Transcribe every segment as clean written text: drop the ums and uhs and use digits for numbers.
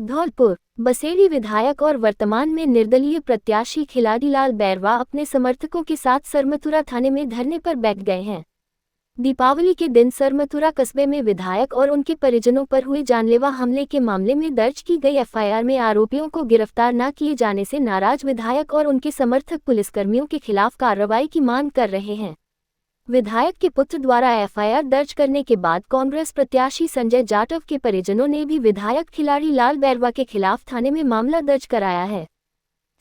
धौलपुर बसेड़ी विधायक और वर्तमान में निर्दलीय प्रत्याशी खिलाड़ीलाल बैरवा अपने समर्थकों के साथ सरमथुरा थाने में धरने पर बैठ गए हैं। दीपावली के दिन सरमथुरा कस्बे में विधायक और उनके परिजनों पर हुए जानलेवा हमले के मामले में दर्ज की गई एफआईआर में आरोपियों को गिरफ्तार न किए जाने से नाराज विधायक और उनके समर्थक पुलिसकर्मियों के खिलाफ कार्रवाई की मांग कर रहे हैं। विधायक के पुत्र द्वारा एफआईआर दर्ज करने के बाद कांग्रेस प्रत्याशी संजय जाटव के परिजनों ने भी विधायक खिलाड़ीलाल बैरवा के खिलाफ थाने में मामला दर्ज कराया है।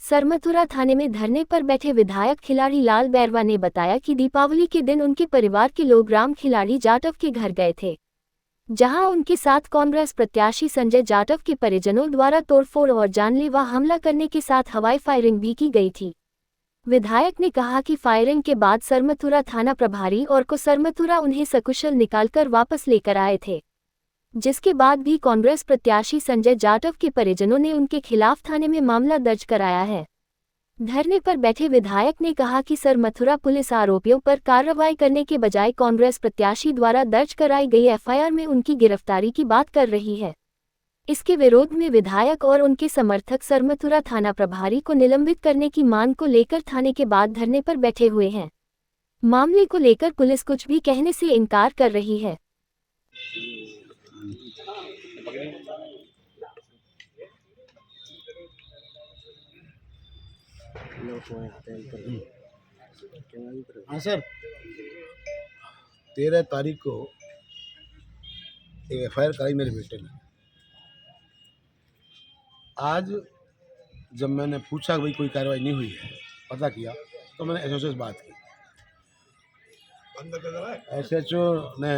सरमथुरा थाने में धरने पर बैठे विधायक खिलाड़ीलाल बैरवा ने बताया कि दीपावली के दिन उनके परिवार के लोग राम खिलाड़ी जाटव के घर गए थे, जहां उनके साथ कांग्रेस प्रत्याशी संजय जाटव के परिजनों द्वारा तोड़फोड़ और जानलेवा हमला करने के साथ हवाई फायरिंग भी की गई थी। विधायक ने कहा कि फायरिंग के बाद सरमथुरा थाना प्रभारी और को सरमथुरा उन्हें सकुशल निकालकर वापस लेकर आए थे, जिसके बाद भी कांग्रेस प्रत्याशी संजय जाटव के परिजनों ने उनके खिलाफ थाने में मामला दर्ज कराया है। धरने पर बैठे विधायक ने कहा कि सरमथुरा पुलिस आरोपियों पर कार्रवाई करने के बजाय कांग्रेस प्रत्याशी द्वारा दर्ज कराई गई एफआईआर में उनकी गिरफ्तारी की बात कर रही है। इसके विरोध में विधायक और उनके समर्थक सरमथुरा थाना प्रभारी को निलंबित करने की मांग को लेकर थाने के बाद धरने पर बैठे हुए हैं। मामले को लेकर पुलिस कुछ भी कहने से इनकार कर रही है। हाँ सर, 13 तारीख को एक एफआईआर कराई मेरे बेटे ने। आज जब मैंने पूछा कि भाई कोई कार्रवाई नहीं हुई है, पता किया तो मैंने एसएचओ से बात की। एसएचओ ने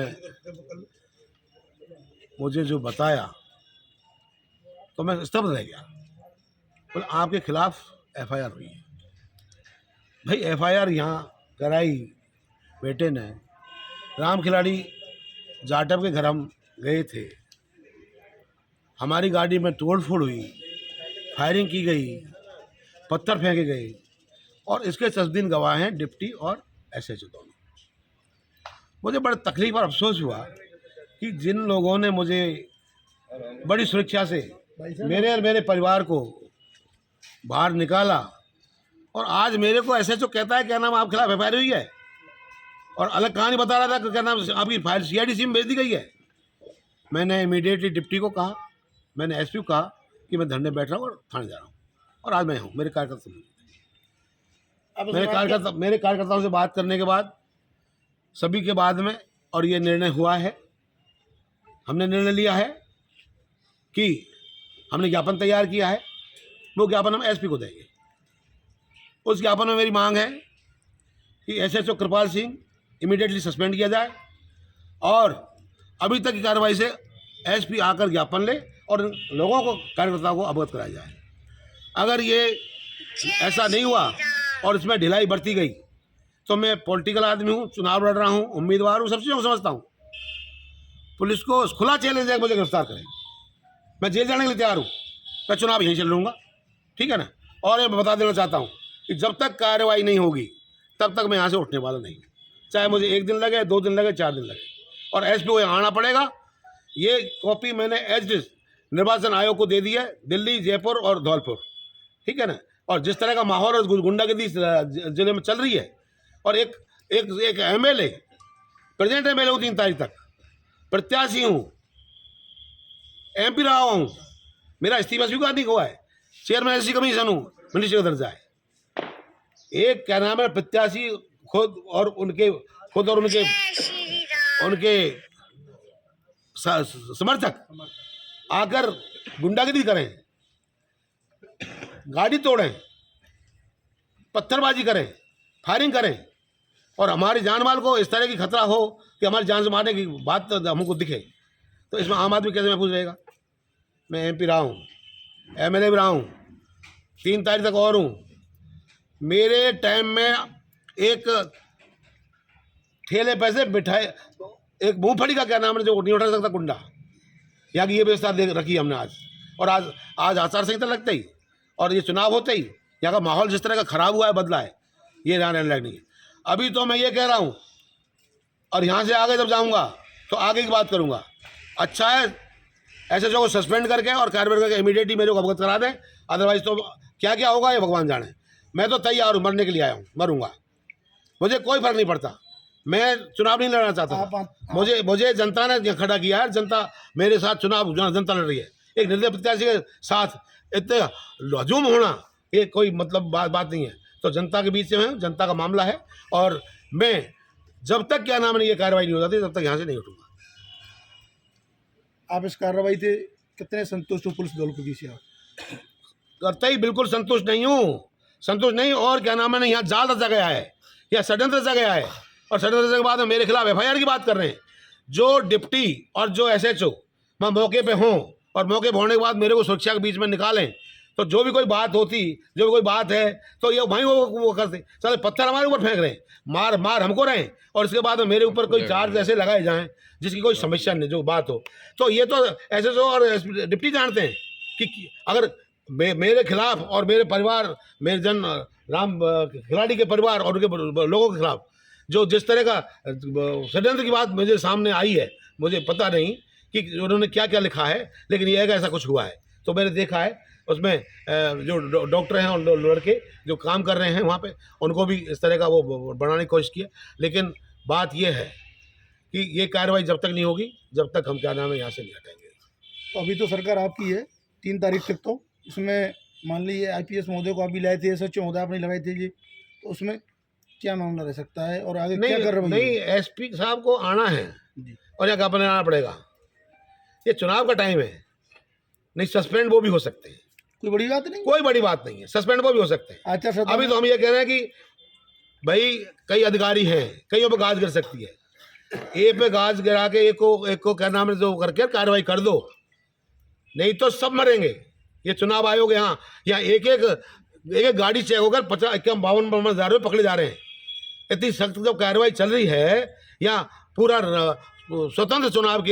मुझे जो बताया तो मैं स्तब्ध रह गया। बोले आपके खिलाफ एफआईआर हुई है। भाई एफआईआर यहाँ कराई बेटे ने, राम खिलाड़ी जाटव के घर हम गए थे, हमारी गाड़ी में तोड़फोड़ हुई, फायरिंग की गई, पत्थर फेंके गए और इसके 10 दिन गवाह हैं डिप्टी और एसएचओ दोनों। मुझे बड़ा तकलीफ और अफसोस हुआ कि जिन लोगों ने मुझे बड़ी सुरक्षा से मेरे और मेरे परिवार को बाहर निकाला और आज मेरे को एसएचओ कहता है क्या नाम आपके खिलाफ एफआईआर हुई है और अलग कहानी बता रहा था कि क्या नाम आपकी फाइल सीआईडी में भेज दी गई है। मैंने इमीडिएटली डिप्टी को कहा, मैंने एसपी को कहा कि मैं धरने बैठ रहा हूँ और थाने जा रहा हूँ और आज मैं हूँ। मेरे कार्यकर्ताओं से बात करने के बाद सभी के बाद में और ये निर्णय हुआ है, हमने निर्णय लिया है कि हमने ज्ञापन तैयार किया है, वो ज्ञापन हम एसपी को देंगे। उस ज्ञापन में मेरी मांग है कि एसएचओ कृपाल सिंह इमीडिएटली सस्पेंड किया जाए और अभी तक की कार्रवाई से एसपी आकर ज्ञापन ले और लोगों को, कार्यकर्ताओं को अवगत कराया जाए। अगर ये ऐसा नहीं हुआ और इसमें ढिलाई बरती गई तो मैं पॉलिटिकल आदमी हूँ, चुनाव लड़ रहा हूँ, उम्मीदवार हूँ, सब चीज़ों को समझता हूँ। पुलिस को खुला चैलेंज है कि मुझे गिरफ्तार करें, मैं जेल जाने के लिए तैयार हूँ, मैं चुनाव यहीं चल लूँगा, ठीक है ना। और ये बता देना चाहता हूँ कि जब तक कार्रवाई नहीं होगी तब तक मैं यहाँ से उठने वाला नहीं, चाहे मुझे 1 दिन लगे, 2 दिन लगे, 4 दिन लगे, और एसपी को यहाँ आना पड़ेगा। ये कॉपी मैंने एज निर्वाचन आयोग को दे दी है, दिल्ली, जयपुर और धौलपुर, ठीक है ना। और जिस तरह का माहौल और गुंडागर्दी जिले में चल रही है और एक एमएलए, प्रेजेंट एमएलए हूँ, 3 तारीख तक प्रत्याशी हूँ, एमपी रहा हूँ, मेरा इस्तीफा स्वीकार नहीं हुआ है, चेयरमैन एससी कमीशन हूँ, मिनिस्टर का दर्जा है। एक क्या नाम है प्रत्याशी खुद और उनके समर्थक आकर गुंडागर्दी करें, गाड़ी तोड़ें, पत्थरबाजी करें, फायरिंग करें और हमारी जान माल को इस तरह की खतरा हो कि हमारी जान से मारने की बात हमको दिखे, तो इसमें आम आदमी कैसे महफूज रहेगा। मैं एमपी रहा हूँ, एमएलए भी रहा हूँ, 3 तारीख तक और हूँ। मेरे टाइम में एक ठेले पैसे बिठाए, एक मूंगफली का क्या नाम है जो नहीं उठा सकता गुंडा, यहाँ की ये व्यवस्था रखी हमने आज। और आज आचार संहिता लगते ही और ये चुनाव होते ही यहाँ का माहौल जिस तरह का खराब हुआ है, बदला है, ये रहने लायक नहीं है। अभी तो मैं ये कह रहा हूँ और यहाँ से आगे जब जाऊँगा तो आगे की बात करूँगा। अच्छा है एसएचओ को सस्पेंड करके और कार्रवाई करके इमीडिएटली मेरे को अवगत करा दें, अदरवाइज तो क्या क्या होगा ये भगवान जाने। मैं तो तैयार हूँ, मरने के लिए आया हूँ, मरूंगा, मुझे कोई फर्क नहीं पड़ता। मैं चुनाव नहीं लड़ना चाहता था। मुझे जनता ने यहाँ खड़ा किया है, जनता मेरे साथ चुनाव जनता लड़ रही है। एक निर्दलीय प्रत्याशी के साथ इतने हजूम होना ये कोई मतलब बात नहीं है। तो जनता के बीच में जनता का मामला है, और मैं जब तक क्या नाम है ये कार्रवाई नहीं हो जाती तब तक यहाँ से नहीं उठूंगा। आप इस कार्रवाई से कितने संतुष्ट हो पुलिस दल को दी से आप? कतई बिल्कुल संतुष्ट नहीं हूँ, संतुष्ट नहीं। और क्या नाम है यहाँ जाल रचा गया है या षड्यंत्र रचा गया है, और षड्यंत्र रचने के बाद में मेरे खिलाफ एफआईआर की बात कर रहे हैं। जो डिप्टी और जो एसएचओ मैं मौके पे हों और मौके पे होने के बाद मेरे को सुरक्षा के बीच में निकालें, तो जो भी कोई बात होती, जो भी कोई बात है तो ये वहीं वो करते। साले पत्थर हमारे ऊपर फेंक रहे हैं, मार हमको रहे हैं, और इसके बाद में मेरे ऊपर कोई चार्ज ऐसे लगाए जाएं जिसकी कोई समस्या नहीं, जो बात हो। तो ये तो एसएचओ और डिप्टी जानते हैं कि अगर मेरे खिलाफ और मेरे परिवार, मेरे राम खिलाड़ी के परिवार और उनके लोगों के खिलाफ जो जिस तरह का षड्यंत्र की बात मुझे सामने आई है, मुझे पता नहीं कि उन्होंने क्या क्या लिखा है, लेकिन यह है कि ऐसा कुछ हुआ है। तो मैंने देखा है उसमें जो डॉक्टर हैं और लड़के जो काम कर रहे हैं वहाँ पे, उनको भी इस तरह का वो बनाने की कोशिश की है। लेकिन बात यह है कि ये कार्रवाई जब तक नहीं होगी, जब तक हम क्या नाम है यहाँ से नहीं हटेंगे। तो अभी तो सरकार आपकी है 3 तारीख तक, तो इसमें मान लीजिए आईपीएस महोदय को आप भी लाए थे, एसएचओ महोदय आपने लगाए थे जी, तो उसमें क्या मामला रह सकता है और आगे क्या कर रहे हैं? नहीं, एसपी साहब को आना है और यहाँ ज्ञापन आना पड़ेगा। ये चुनाव का टाइम है, नहीं सस्पेंड वो भी हो सकते हैं, कोई बड़ी बात नहीं, कोई बड़ी बात नहीं है, सस्पेंड वो भी हो सकते हैं। अच्छा, अभी तो हम ये कह रहे हैं कि भाई कई अधिकारी हैं, कईयों पे गाज गिर सकती है, ए पे गाज गिरा के एक को क्या नाम है जो करके कार्रवाई कर दो, नहीं तो सब मरेंगे। ये चुनाव आयोग यहाँ एक गाड़ी चेक होकर 51 हज़ार रुपये पकड़े जा रहे हैं। इतनी सख्त जब कार्रवाई चल रही है, या पूरा स्वतंत्र चुनाव के लिए